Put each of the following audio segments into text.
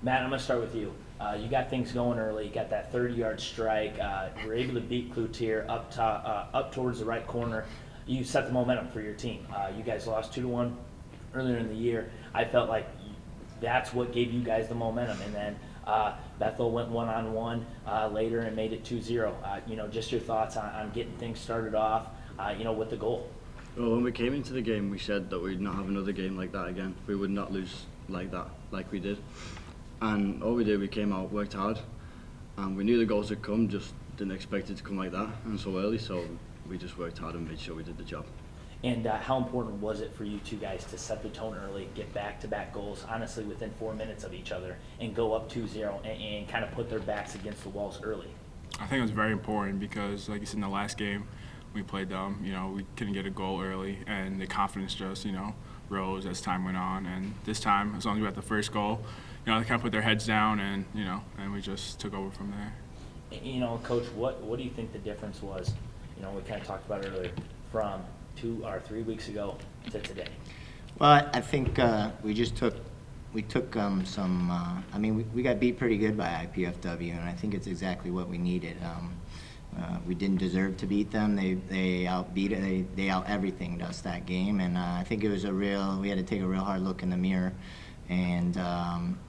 Matt, I'm going to start with you. You got things going early. You got that 30-yard strike. Were able to beat Cloutier up towards the right corner. You set the momentum for your team. You guys lost 2-1 earlier in the year. I felt like that's what gave you guys the momentum. And then Bethel went one-on-one later and made it 2-0. Just your thoughts on getting things started off, with the goal. Well, when we came into the game, we said that we'd not have another game like that again. We would not lose like that, like we did. And all we did, we came out, worked hard, and we knew the goals would come, just didn't expect it to come like that and so early, so we just worked hard and made sure we did the job. And how important was it for you two guys to set the tone early, get back-to-back goals, honestly, within 4 minutes of each other, and go up 2-0 and kind of put their backs against the walls early? I think it was very important because, like you said, in the last game, we played them. We couldn't get a goal early, and the confidence just, rose as time went on. And this time, as long as we got the first goal, they kind of put their heads down, and and we just took over from there. Coach, what do you think the difference was? We kind of talked about it earlier, from 2 or 3 weeks ago to today. Well, I think we took some. We got beat pretty good by IPFW, and I think it's exactly what we needed. We didn't deserve to beat them. They outbeat it. They out everythinged us that game, and I think it was we had to take a real hard look in the mirror and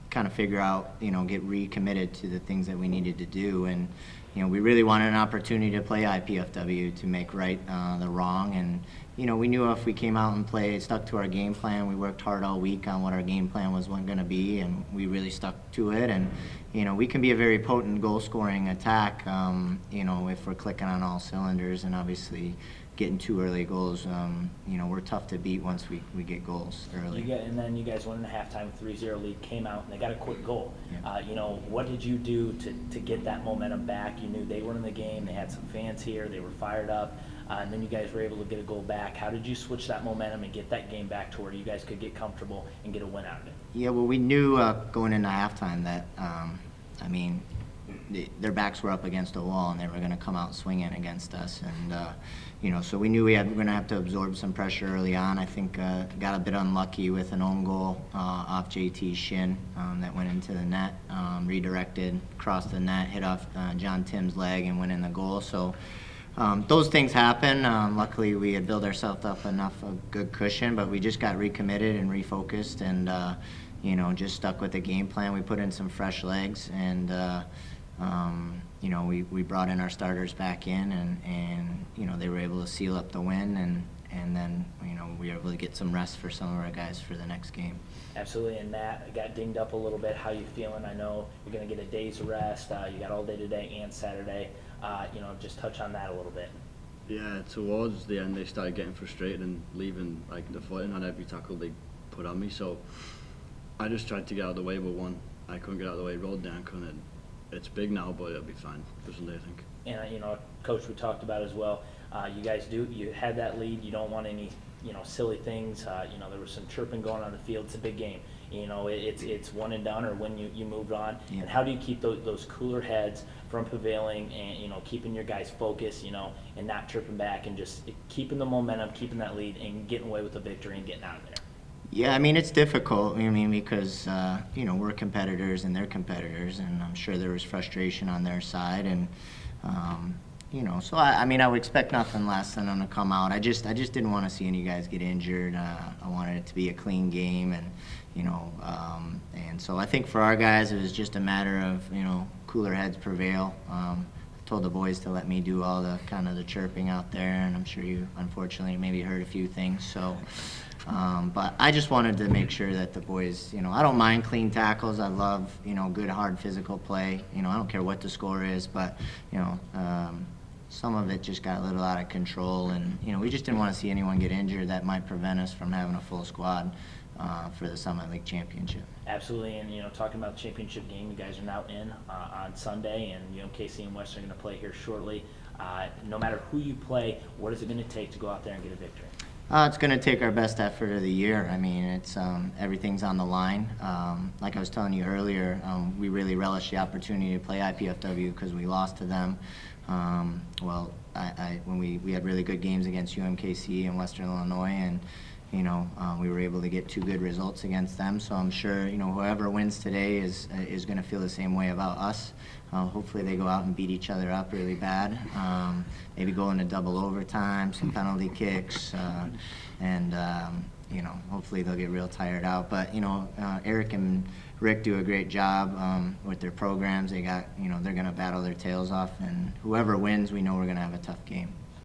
kind of figure out, get recommitted to the things that we needed to do. And we really wanted an opportunity to play IPFW to make right the wrong. And we knew if we came out and stuck to our game plan. We worked hard all week on what our game plan was going to be, and we really stuck to it. And we can be a very potent goal-scoring attack, if we're clicking on all cylinders. And obviously, getting 2 early goals, we're tough to beat once we get goals early. And then you guys went into halftime 3-0 lead, came out, and they got a quick goal. Yeah. What did you do to get that momentum back? You knew they were in the game. They had some fans here. They were fired up. And then you guys were able to get a goal back. How did you switch that momentum and get that game back to where you guys could get comfortable and get a win out of it? Yeah, well, we knew going into halftime that, their backs were up against a wall and they were going to come out swinging against us. And, so we knew we were going to have to absorb some pressure early on. I think got a bit unlucky with an own goal off JT's shin that went into the net, redirected, crossed the net, hit off John Tim's leg and went in the goal. So those things happen. Luckily, we had built ourselves up enough of good cushion, but we just got recommitted and refocused and, just stuck with the game plan. We put in some fresh legs and, we brought in our starters back in and they were able to seal up the win and then, we were able to get some rest for some of our guys for the next game. Absolutely, and Matt got dinged up a little bit. How you feeling? I know you're going to get a day's rest. You got all day today and Saturday. Just touch on that a little bit. Yeah, towards the end they started getting frustrated and leaving the footing on every tackle they put on me. So I just tried to get out of the way, but I couldn't get out of the way, rolled down, couldn't. It's big now, but it'll be fine for Sunday, I think. And Coach, we talked about as well. You had that lead. You don't want any silly things. There was some chirping going on the field. It's a big game. It's one and done, or when you moved on. Yeah. And how do you keep those cooler heads from prevailing and keeping your guys focused, and not chirping back and just keeping the momentum, keeping that lead, and getting away with the victory and getting out of there? Yeah, it's difficult. Because we're competitors and they're competitors, and I'm sure there was frustration on their side, and so I would expect nothing less than them to come out. I just didn't want to see any guys get injured. I wanted it to be a clean game, and and so I think for our guys it was just a matter of cooler heads prevail. I told the boys to let me do all the kind of the chirping out there, and I'm sure you unfortunately maybe heard a few things. So. But I just wanted to make sure that the boys, I don't mind clean tackles. I love, good, hard physical play. I don't care what the score is, but, some of it just got a little out of control. And, we just didn't want to see anyone get injured that might prevent us from having a full squad for the Summit League Championship. Absolutely, and, talking about the championship game, you guys are now in on Sunday, and, KC and West are going to play here shortly. No matter who you play, what is it going to take to go out there and get a victory? It's going to take our best effort of the year. It's everything's on the line. Like I was telling you earlier, we really relish the opportunity to play IPFW because we lost to them. When we had really good games against UMKC and Western Illinois, and we were able to get 2 good results against them. So I'm sure, whoever wins today is going to feel the same way about us. Hopefully they go out and beat each other up really bad. Maybe go into double overtime, some penalty kicks, and hopefully they'll get real tired out. But Eric and Rick do a great job with their programs. They got, they're going to battle their tails off, and whoever wins, we know we're going to have a tough game.